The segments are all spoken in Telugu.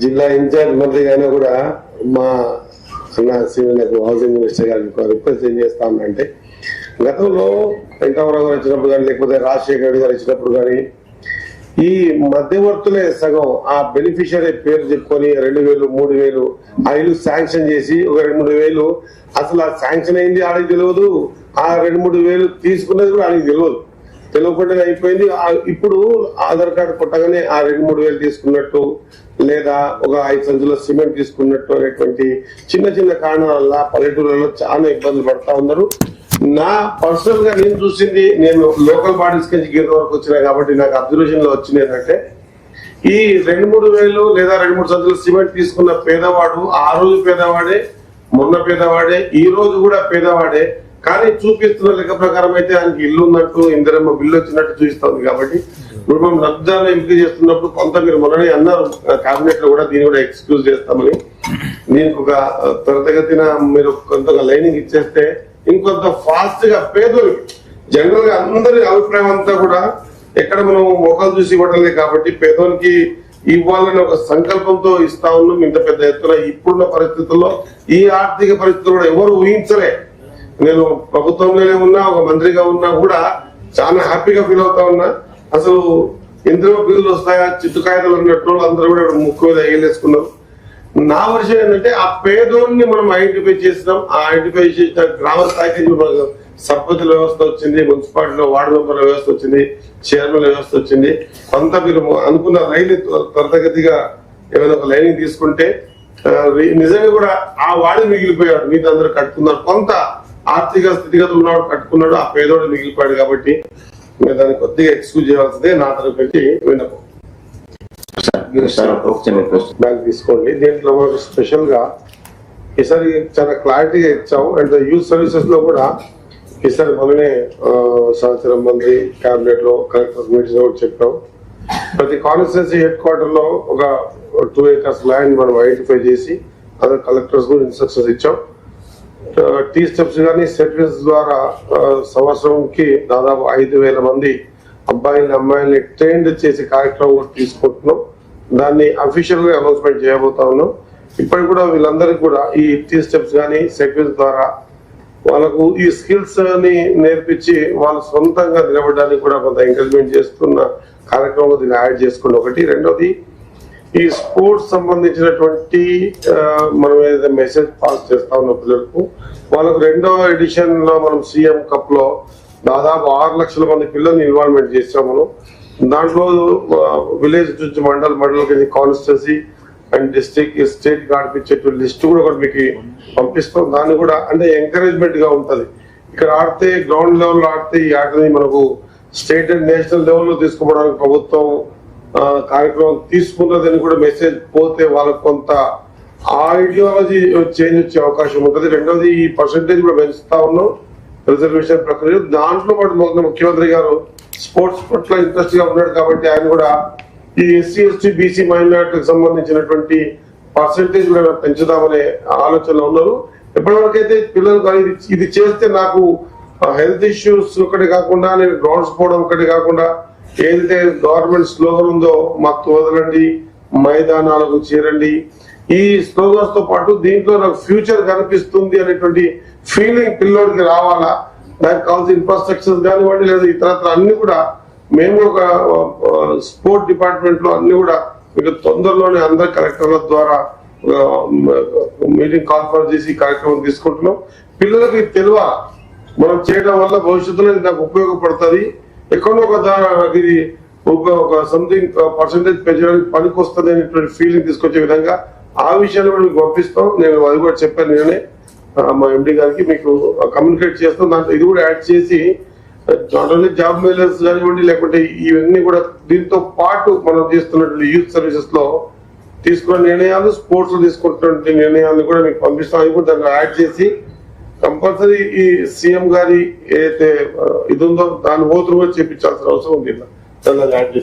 జిల్లా ఇన్ఛార్జ్ మంత్రి అయినా కూడా మా అన్న సీనియర్ హౌసింగ్ మినిస్టర్ గారికి రిక్వెస్ట్ ఏం చేస్తా అంటే, గతంలో వెంకటరావు గారు వచ్చినప్పుడు కానీ లేకపోతే రాజశేఖర రెడ్డి గారు వచ్చినప్పుడు కానీ ఈ మధ్యవర్తులే సగం ఆ బెనిఫిషియరీ పేరు చెప్పుకొని 2,000 3,000 ఆ ఇల్లు శాంక్షన్ చేసి ఒక 2-3 వేలు అసలు ఆ శాంక్షన్ అయింది ఆడికి తెలియదు, ఆ 2-3 వేలు తీసుకున్నది కూడా ఆడికి తెలియకుండా అయిపోయింది. ఇప్పుడు ఆధార్ కార్డు కొట్టగానే ఆ 2-3 వేలు తీసుకున్నట్టు లేదా ఒక 5 సంచుల సిమెంట్ తీసుకున్నట్టు అనేటువంటి చిన్న చిన్న కారణాల వల్ల పల్లెటూరులో చాలా ఇబ్బందులు పడతా ఉన్నారు. నా పర్సనల్ గా నేను చూసింది, నేను లోకల్ బాడీస్ నుంచి గీత వరకు వచ్చినా కాబట్టి నాకు అబ్జర్వేషన్ లో వచ్చింది ఏంటంటే, ఈ 2-3 వేలు లేదా 2-3 సంచుల సిమెంట్ తీసుకున్న పేదవాడు ఆ రోజు పేదవాడే, మొన్న పేదవాడే, ఈ రోజు కూడా పేదవాడే. కానీ చూపిస్తున్న లెక్క ప్రకారం అయితే ఆయనకి ఇల్లు ఉన్నట్టు, ఇందిరమ్మ బిల్లు వచ్చినట్టు చూపిస్తుంది. కాబట్టి ఇప్పుడు మనం లబ్ధాలను ఎంపిక చేస్తున్నప్పుడు కొంత మీరు మొన్ననే అన్నారు కేబినెట్ లో కూడా, దీన్ని కూడా ఎక్స్క్యూజ్ చేస్తామని. దీనికి ఒక త్వరితగతిన మీరు కొంత లైనింగ్ ఇచ్చేస్తే ఇంకొంత ఫాస్ట్ గా పేదోళ్ళకి, జనరల్ గా అందరి అభిప్రాయం అంతా కూడా ఎక్కడ మనం మొక్కలు చూసి ఇవ్వటలేదు కాబట్టి పేదోనికి ఇవ్వాలని ఒక సంకల్పంతో ఇస్తా ఉన్నాం. ఇంత పెద్ద ఎత్తున ఇప్పుడున్న పరిస్థితుల్లో, ఈ ఆర్థిక పరిస్థితుల్లో కూడా ఎవరు ఊహించలే. నేను ప్రభుత్వంలోనే ఉన్నా, ఒక మంత్రిగా ఉన్నా కూడా చాలా హ్యాపీగా ఫీల్ అవుతా ఉన్నా. అసలు ఇందులో బిల్లులు వస్తాయా చిట్టు కాగితాలు అన్నట్టు అందరూ కూడా ముక్కు మీద వేసుకున్నారు. నా వర్షం ఏంటంటే, ఆ పేదోడిని మనం ఐడెంటిఫై చేసినాం. ఆ ఐడెంటిఫై చేసిన గ్రామ స్థాయికి మనకు సర్పంచుల వ్యవస్థ వచ్చింది, మున్సిపాలిటీలో వార్డు మెంబర్ల వ్యవస్థ వచ్చింది, చైర్మన్ వ్యవస్థ వచ్చింది. కొంత మీరు అనుకున్న లైన్ త్వరితగతిగా ఏమైనా ఒక లైనింగ్ తీసుకుంటే నిజంగా కూడా ఆ వాడి మిగిలిపోయాడు, మీతో అందరూ కట్టుకున్నారు. కొంత ఆర్థిక స్థితిగతులు ఉన్నవాడు కట్టుకున్నాడు, ఆ పేదోడు మిగిలిపోయాడు. కాబట్టి మీరు దాన్ని కొద్దిగా ఎక్స్క్యూజ్ చేయాల్సిందే నా తరఫు నుంచి విన్నపం. బ్యాంక్ తీసుకోండి. దీంట్లో మనకు స్పెషల్ గా ఈసారి చాలా క్లారిటీగా ఇచ్చాం. అండ్ యూత్ సర్వీసెస్ లో కూడా ఈసారి మననే సంవత్సరం మంది కేబినెట్ లో కలెక్టర్ మీటింగ్ కూడా చెప్పాం. ప్రతి కాన్స్టిట్యున్సీ హెడ్ క్వార్టర్ లో ఒక 2 acres ల్యాండ్ మనం ఐడెంటిఫై చేసి అదర్ కలెక్టర్స్ కూడా ఇన్స్ట్రక్షన్స్ ఇచ్చాం. టీ స్టెప్స్ కానీ సర్టిఫికెట్స్ ద్వారా సంవత్సరంకి దాదాపు 5,000 మంది అబ్బాయిలు అమ్మాయిల్ని ట్రైన్డ్ చేసి కార్యక్రమం కూడా తీసుకుంటున్నాం. దాన్ని అఫీషియల్ గా అనౌన్స్మెంట్ చేయబోతా ఉన్నాం. ఇప్పటికి కూడా వీళ్ళందరికీ కూడా ఈ టీ స్టెప్స్ కానీ సర్టిఫికెట్స్ ద్వారా వాళ్ళకు ఈ స్కిల్స్ ని నేర్పించి వాళ్ళు సొంతంగా నిలబడడానికి కూడా కొంత ఎంకరేజ్మెంట్ చేస్తున్న కార్యక్రమం దీన్ని యాడ్ చేసుకోండి. ఒకటి. రెండోది, ఈ స్పోర్ట్స్ సంబంధించినటువంటి మనం ఏదైతే మెసేజ్ పాస్ చేస్తా ఉన్న పిల్లలకు, వాళ్ళకు 2వ ఎడిషన్ లో మనం సీఎం కప్ లో దాదాపు 6 లక్షల మంది పిల్లల్ని ఇన్వాల్వ్మెంట్ చేసాము. మనం దాంట్లో విలేజ్ నుంచి mandal constituency and district state ఆడిపించేటువంటి లిస్ట్ కూడా ఒకటి మీకు పంపిస్తాం. దాన్ని కూడా అంటే ఎంకరేజ్మెంట్ గా ఉంటది. ఇక్కడ ఆడితే గ్రౌండ్ లెవెల్లో ఆడితే ఈ ఆటని మనకు స్టేట్ అండ్ నేషనల్ లెవెల్లో తీసుకుపోవడానికి ప్రభుత్వం కార్యక్రమం తీసుకున్నదని కూడా మెసేజ్ పోతే వాళ్ళకు కొంత ఐడియాలజీ చేంజ్ వచ్చే అవకాశం ఉంటుంది. రెండోది, ఈ పర్సంటేజ్ కూడా పెంచుతా ఉన్నాం రిజర్వేషన్ ప్రక్రియ. దాంట్లో పాటు ముఖ్యమంత్రి గారు స్పోర్ట్స్ పట్ల ఇంట్రెస్ట్ గా ఉన్నాడు కాబట్టి ఆయన కూడా ఈ ఎస్సీ ఎస్టీ బీసీ మైనారిటీకి సంబంధించినటువంటి పర్సంటేజ్ కూడా పెంచుదామనే ఆలోచనలో ఉన్నారు. ఎప్పటివరకైతే పిల్లలు ఇది చేస్తే నాకు హెల్త్ ఇష్యూస్ ఒకటి కాకుండా, నేను గ్రౌండ్స్ పోవడం ఒకటి కాకుండా, ఏదైతే గవర్నమెంట్ స్లోగన్ ఉందో మాకు వదలండి, మైదానాలకు చేరండి, ఈ స్లోగన్స్ తో పాటు దీంట్లో నాకు ఫ్యూచర్ కనిపిస్తుంది అనేటువంటి ఫీలింగ్ పిల్లోడికి రావాలా. దానికి కావాల్సిన ఇన్ఫ్రాస్ట్రక్చర్స్ కానివ్వండి లేదా ఇతరత్ర అన్ని కూడా మేము ఒక స్పోర్ట్ డిపార్ట్మెంట్ లో అన్ని కూడా మీకు తొందరలోనే అందరు కలెక్టర్ల ద్వారా మీటింగ్ కాన్ఫరెన్స్ చేసి కార్యక్రమం తీసుకుంటున్నాం. పిల్లలకి తెలియాల మనం చేయడం వల్ల భవిష్యత్తులో నాకు ఉపయోగపడుతుంది, ఎక్కడో ఒక ఇది ఒక సంథింగ్ పర్సంటేజ్ పెంచడానికి పనికి వస్తుంది అనేటువంటి ఫీలింగ్ తీసుకొచ్చే విధంగా ఆ విషయాన్ని కూడా మీకు పంపిస్తాం. నేను అది కూడా చెప్పాను, నేనే మా ఎండి గారికి మీకు కమ్యూనికేట్ చేస్తాం. దాంట్లో ఇది కూడా యాడ్ చేసి నాట్ ఓన్లీ జాబ్ మేలర్స్ కానివ్వండి లేకుంటే ఇవన్నీ కూడా దీంతో పాటు మనం చేస్తున్నటువంటి యూత్ సర్వీసెస్ లో తీసుకున్న నిర్ణయాలు, స్పోర్ట్స్ లో తీసుకుంటున్న నిర్ణయాలను కూడా మీకు పంపిస్తాం. అవి కూడా దాంట్లో యాడ్ చేసి కంపల్సరీ ఈ సీఎం గారి ఏదైతే ఇది ఉందో దాని ఓతులు కూడా చేపించాల్సిన అవసరం ఉంది. దాన్ని యాడ్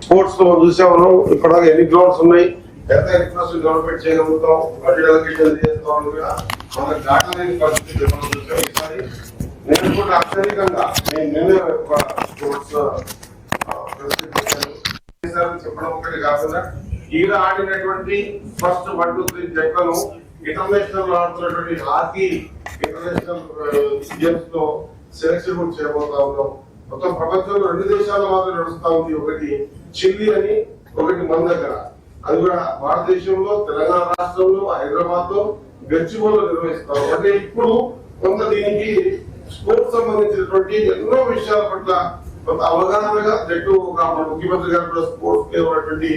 స్పోర్ట్స్ లో చూసాము ఇప్పటిదాకా ఎన్ని గ్రౌండ్స్ ఉన్నాయి, ఎంత రిక్వెస్ట్ డెవలప్మెంట్ చేయగలుగుతాం, బడ్జెట్ అలొకేషన్ చేస్తాం కూడా మనకు దాటలేని పరిస్థితి మనం చూసాం. ఈసారి నేను కూడా అత్యధికంగా నేను ఒక స్పోర్ట్స్ చెప్పడం ఒకటి కాకుండా ఈడ ఆడినటువంటి ఫస్ట్ 1, 2, 3 జట్లను ఇంటర్నేషనల్ లో ఆడుతున్నటువంటి హాకీ ఇంటర్నేషనల్ గేమ్స్ లో సెలెక్షన్ కూడా చేయబోతా ఉన్నాం. మొత్తం ప్రపంచంలో 2 దేశాలు మాత్రం నడుస్తా ఉంది, ఒకటి చిల్లీ అని, ఒకటి మన దగ్గర. అది కూడా భారతదేశంలో తెలంగాణ రాష్ట్రంలో హైదరాబాద్ లో గచ్చిబౌలిలో నిర్వహిస్తాం. అంటే ఇప్పుడు కొంత దీనికి స్పోర్ట్స్ సంబంధించినటువంటి ఎన్నో విషయాల పట్ల కొంత అవగాహనగా జట్టు మన ముఖ్యమంత్రి గారు కూడా స్పోర్ట్స్ మీద ఉన్నటువంటి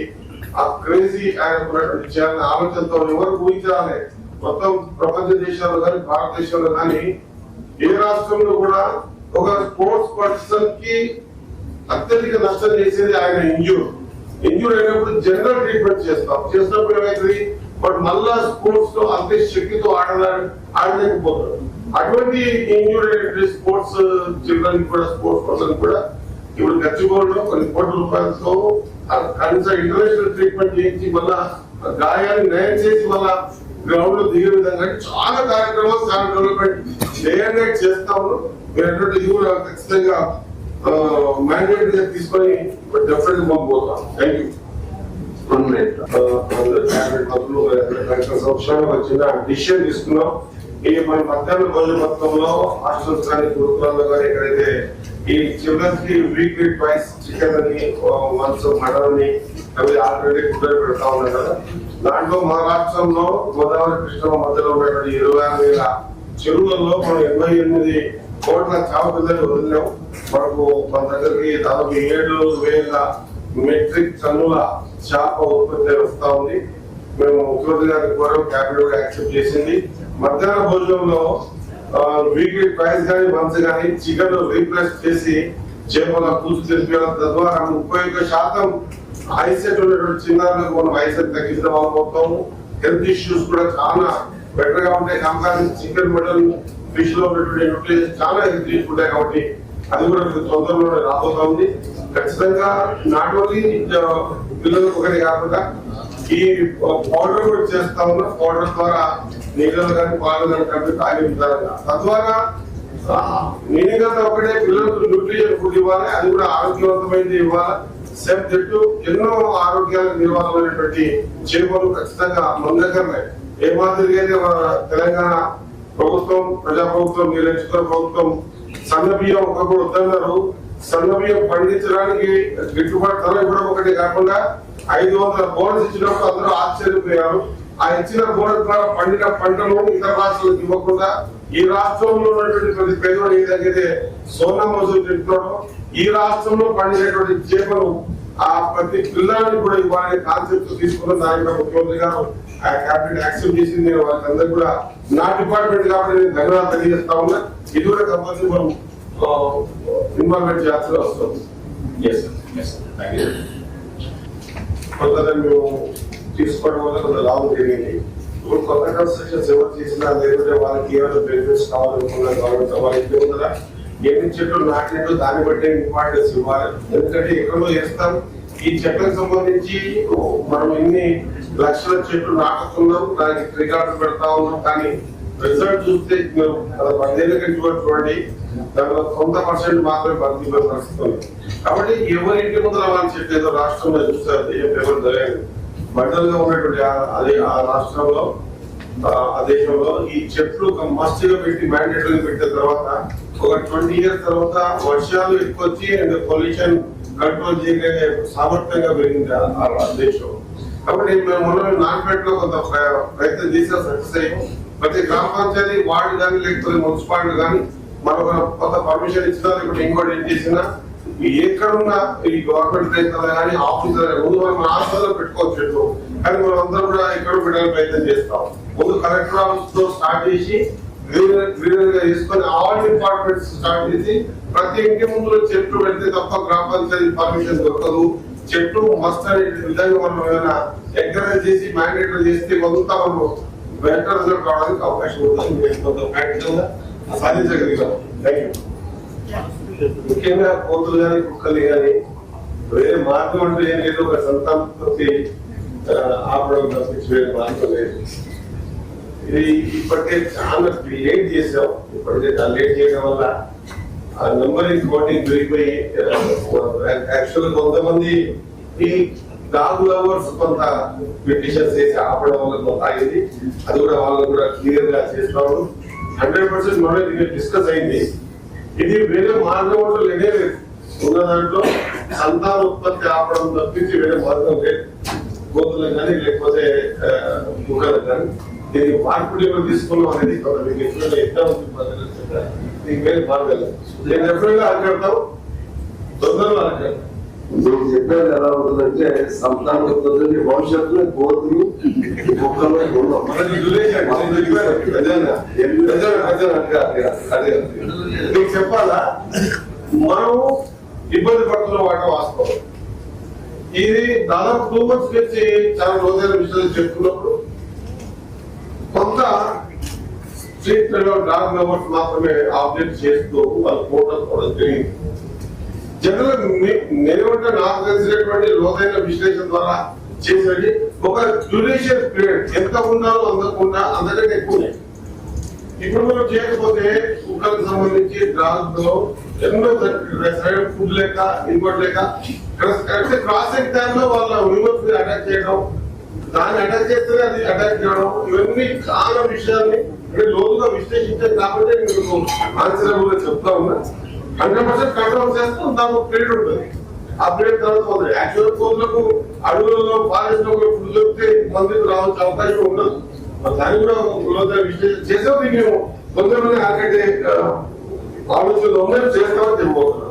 ఆ క్రేజీ ఆయన ఉన్నటువంటి చేయాలని ఆలోచనతో ఎవరు ఊహించాలి. మొత్తం ప్రపంచ దేశాల్లో కానీ భారతదేశంలో కానీ ఏ రాష్ట్రంలో కూడా ఒక స్పోర్ట్స్ పర్సన్ కి అత్యధిక నష్టం చేసేది ఆయన ఇంజూర్ అయినప్పుడు జనరల్ ట్రీట్మెంట్ చేసినప్పుడు ఏమైతుంది, బట్ మళ్ళా స్పోర్ట్స్ లో అంతే శక్తితో ఆడలేకపోతారు. అటువంటి ఇంజూర్ స్పోర్ట్స్ చిల్డ్రన్ కూడా స్పోర్ట్స్ పర్సన్ కూడా ఇప్పుడు గచ్చిబౌలిలో కొన్ని కోట్ల రూపాయలతో కనీసం ఇంటర్నేషనల్ ట్రీట్మెంట్ చేయించి మళ్ళా గాయాన్ని నయం చేసి మళ్ళా గ్రౌండ్ లో దిగే విధంగా చాలా కార్యక్రమాలు చాలా డెవలప్మెంట్ చేస్తాము. మీరు ఇది కూడా ఖచ్చితంగా మ్యాండేట్ గా తీసుకొని డెఫినెట్ గా పంపుతాం. Thank you. చిన్న డిసిషన్ తీసుకున్నాం. ఈ మన మధ్యాహ్న భోజన పథకంలో హాస్టల్స్ కానీ గురుకులాల్లో కానీ ఎక్కడైతే ఈ చిల్డ్రన్స్ కి వీక్లీ ట్వైస్ చికెన్ అని వన్స్ మటన్ అని అవి ఆల్రెడీ ఫుడ్ పెడతా ఉన్నాయి కదా. దాంట్లో మా రాష్ట్రంలో గోదావరి కృష్ణ మధ్యలో ఉన్నటువంటి 26,000 చెరువులలో మనం 88 కోట్ల చేప పిల్లలు వదిలినాం. మనకు మన దగ్గరికి దాదాపు 7,000 మెట్రిక్ టన్నుల చేప ఉత్పత్తి వస్తా ఉంది. మేము ముఖ్యమంత్రి గారికి కోరం, క్యాబినెట్ యాక్సెప్ట్ చేసింది. మధ్యాహ్న భోజనంలో వీక్లీ ట్వైస్ కానీ వన్స్ కానీ చికెన్ రీప్లేస్ చేసి చేపల పూజ తెలిపారు. తద్వారా 31% ఐసెట్ ఉన్నటువంటి చిన్నారులకు మనం ఐసెట్ తగ్గించడం అవుతాము. హెల్త్ ఇష్యూస్ కూడా చాలా బెటర్ గా ఉంటాయి. కంపేర్ చికెన్, మటన్, ఫిష్ లో ఉన్నటువంటి చాలా హెల్త్ ఇష్యూస్ ఉంటాయి కాబట్టి అది కూడా తొందరలో రాబోతా ఉంది. ఖచ్చితంగా నాట్ ఓన్లీ పిల్లలకు ఒకటి కాకుండా ఈ పౌడర్ కూడా చేస్తా ఉన్నా. పౌడర్ ద్వారా నీళ్ళలో కానీ పాలు కానీ కలిపి తాగి విధానంగా తద్వారా నీళ్ళంతా ఒకటే పిల్లలకు న్యూట్రిషన్ ఫుడ్ ఇవ్వాలి, అది కూడా ఆరోగ్యవంతమైనది ఇవ్వాలి. సేమ్ జట్టు ఎన్నో ఆరోగ్యాలకు నిర్వహణమైనటువంటి చేపలు ఖచ్చితంగా మన దగ్గరనే ఏ మాదిరిగా అయితే మన తెలంగాణ ప్రభుత్వం, ప్రజాప్రభుత్వం, మీరు ఎంచుకున్న ప్రభుత్వం సన్న బియ్యం ఒకప్పుడు వద్దన్నారు. సన్న బియ్యం పండించడానికి గిట్టుబాటు ధర ఇవ్వడం ఒకటి కాకుండా 500 బోనస్ ఇచ్చినప్పుడు అందరూ ఆశ్చర్యపోయారు. ఆ ఇచ్చిన బోనస్ ద్వారా పండిన పంటను ఇతర రాష్ట్రాలకు ఇవ్వకుండా ఈ రాష్ట్రంలో ఉన్నటువంటి ప్రతి పేదవాడు ఏదైతే సోనా మసూరు చెప్తాడో ఈ రాష్ట్రంలో పండినటువంటి చేపలు ఆ ప్రతి పిల్లలని కూడా ఇవ్వాలనే కాన్సెప్ట్ తీసుకున్న దానికి ముఖ్యమంత్రి గారు ఆ క్యాబినెట్ యాక్సెప్ట్ చేసింది. వాళ్ళందరూ కూడా నా డిపార్ట్మెంట్ కాబట్టి నేను ధన్యవాదాలు తెలియజేస్తా ఉన్నా. ఇది కూడా కంపల్సరీ మనం ఇన్వాల్వ్మెంట్ చేయాల్సి వస్తుంది. కొంత మేము తీసుకోవడం వల్ల కొంత లాభం జరిగింది. ఇప్పుడు కొత్త కన్స్ట్రక్షన్స్ ఎవరు చేసినా లేకుంటే వాళ్ళకి ఏమైనా బెనిఫిట్స్ కావాలనుకున్నా గవర్నమెంట్ వాళ్ళకి ఉందా ఎన్ని చెట్లు నాటినట్టు దాన్ని బట్టి ఇంపార్టెన్స్ ఇవ్వాలి. ఎందుకంటే ఎక్కడో చేస్తాం. ఈ చెట్లకు సంబంధించి మనం ఇన్ని లక్షల చెట్లు నాటుతున్నాం, దానికి రికార్డు పెడతా ఉన్నాం. కానీ రిజల్ట్ చూస్తే 10 ఏళ్ళ కంటే చూడండి దాంట్లో 90% మాత్రమే బందీలో పరిస్థితి ఉంది. కాబట్టి ఎవరింటి ముందర వాళ్ళు చెట్టు ఏదో రాష్ట్రంలో చూస్తారు పేపర్ జరిగింది బండలుగా ఉన్నటువంటి అదే ఆ రాష్ట్రంలో ఆ దేశంలో ఈ చెట్లు మస్తుగా పెట్టి మ్యాండేటరీ పెట్టిన తర్వాత ఒక 20 years తర్వాత వర్షాలు ఎక్కువ వచ్చి అండ్ పొల్యూషన్ కంట్రోల్ చేయగలిగే సామర్థ్యంగా పెరిగింది ఆ దేశం. కాబట్టి మేము మొన్న నాన్పేటలో కొంత ప్రయత్నం చేసా, సక్సెస్ అయ్యాం. ప్రతి గ్రామ పంచాయతీ వార్డు కానీ లేకపోతే మున్సిపాలిటీ కానీ మరొక కొత్త పర్మిషన్ ఇచ్చినా లేకపోతే ఇంకోటి ఏం చేసినా ఎక్కడున్నా ఈ గవర్నమెంట్ ప్రయత్నాలు కానీ ఆఫీసర్ ముందు మనం ఆఫీసర్లో పెట్టుకోవచ్చు. కానీ మనం అందరం కూడా ఎక్కడ పెట్టాలని ప్రయత్నం చేస్తాం. ముందు కలెక్టర్ ఆఫీస్ తో స్టార్ట్ చేసి గ్రీనరీ గా తీసుకొని ఆల్ డిపార్ట్మెంట్స్ స్టార్ట్ చేసి ప్రతి ఇంటి ముందు చెట్లు పెడితే తప్ప గ్రామ పంచాయతీ పర్మిషన్ దొరకదు. చెట్లు మస్ట్ అనే విధంగా మనం ఏమైనా ఎంకరేజ్ చేసి మ్యాండేటరీ చేస్తే కొంత మనం బెటర్ రిజల్ట్ రావడానికి అవకాశం ఉంటుంది. సాధించగలిగాం. Thank you. ముఖ్యంగా కోతులు కానీ కుక్కలు కానీ వేరే మార్గం అంటే ఏం లేదు. ఒక సంతానోత్పత్తి ఆపడం తప్పించి వేరే మార్గం లేదు. ఇది ఇప్పటికే చాలా లేట్ చేసాం. ఇప్పటికే చాలా లేట్ చేయడం వల్ల ఆ నంబరింగ్ కౌంటింగ్ పెరిగిపోయి యాక్చువల్ కొంతమంది ఈ డాగ్ లవర్స్ కొంత పిటిషన్స్ చేసి ఆపడం వల్ల కొంత ఆగింది. అది కూడా వాళ్ళు కూడా క్లియర్ గా చేస్తాము. 100% మనం ఇది డిస్కస్ అయింది. ఇది వేరే మార్గం అంటూ లేనే లేదు. ఉన్న దాంట్లో సంతాన ఉత్పత్తి ఆపడం తప్పించి వేరే మార్గం లేదు. కోతులకు కానీ లేకపోతే కుక్కలకు కానీ దీనికి మార్పులు ఏమైనా తీసుకున్నాం అనేది కొంత మీకు ఎట్లా దీనికి వేరే మార్గం లేదు. నేను డెఫినెట్ గా అడగడతాం, తొందరలో అడగడతాం. మీరు చెప్పేది ఎలా ఉంటుందంటే సంతాన ఉత్పత్తి భవిష్యత్తులో కోతులు కుక్కలు ఉండవు. మీకు చెప్పాలా, మనం ఇబ్బంది పడుతున్న వాటి వాస్తవం. ఇది దాదాపు 2 months నుంచి చాలా రోజుల విషయాలు చెప్పుకున్నప్పుడు కొంత స్ట్రీట్ డాగ్ లవర్స్ మాత్రమే ఆబ్జెక్ట్ చేస్తూ వాళ్ళు ఫోటోలు కూడా జరిగింది. జనరల్ నేనేమంటే నాకు తెలిసినటువంటి లోతైన విశ్లేషణ ద్వారా చేసేది ఒక డ్యూరేషన్ పీరియడ్ ఎంత ఉండాలో అందకుండా అంతకంటే ఎక్కువ. ఇప్పుడు మనం చేయకపోతే కుక్కలకు సంబంధించి డాగ్ లో ఎన్నో ఫుడ్ లేక ఇంకోటి లేక క్రాసింగ్ టైమ్ లో వాళ్ళ హ్యూమన్స్ అటాక్ చేయడం, దాన్ని అటాక్ చేస్తేనే అది అటాక్ చేయడం, ఇవన్నీ చాలా విషయాన్ని లోతుగా విశ్లేషించాను. కాబట్టి మీకు ఆన్సరబుల్ చెప్తా ఉన్నా. 100% కంట్రోల్ చేస్తాం. దానికి పీరియడ్ ఉంటుంది. ఆ పీరియడ్ తర్వాత యాక్చువల్ కోతులకు అడవులలో ఫారెస్ట్ లో ఫుడ్ దొరికితే మందికి రావాల్సిన అవకాశం ఉండదు. దాన్ని కూడా లోతుగా విశ్లేషణ చేసాం. మేము కొంతమంది ఆల్రెడీ ఆలోచనలు ఉన్నాయి, చేస్తామని తెలియబోతున్నాం.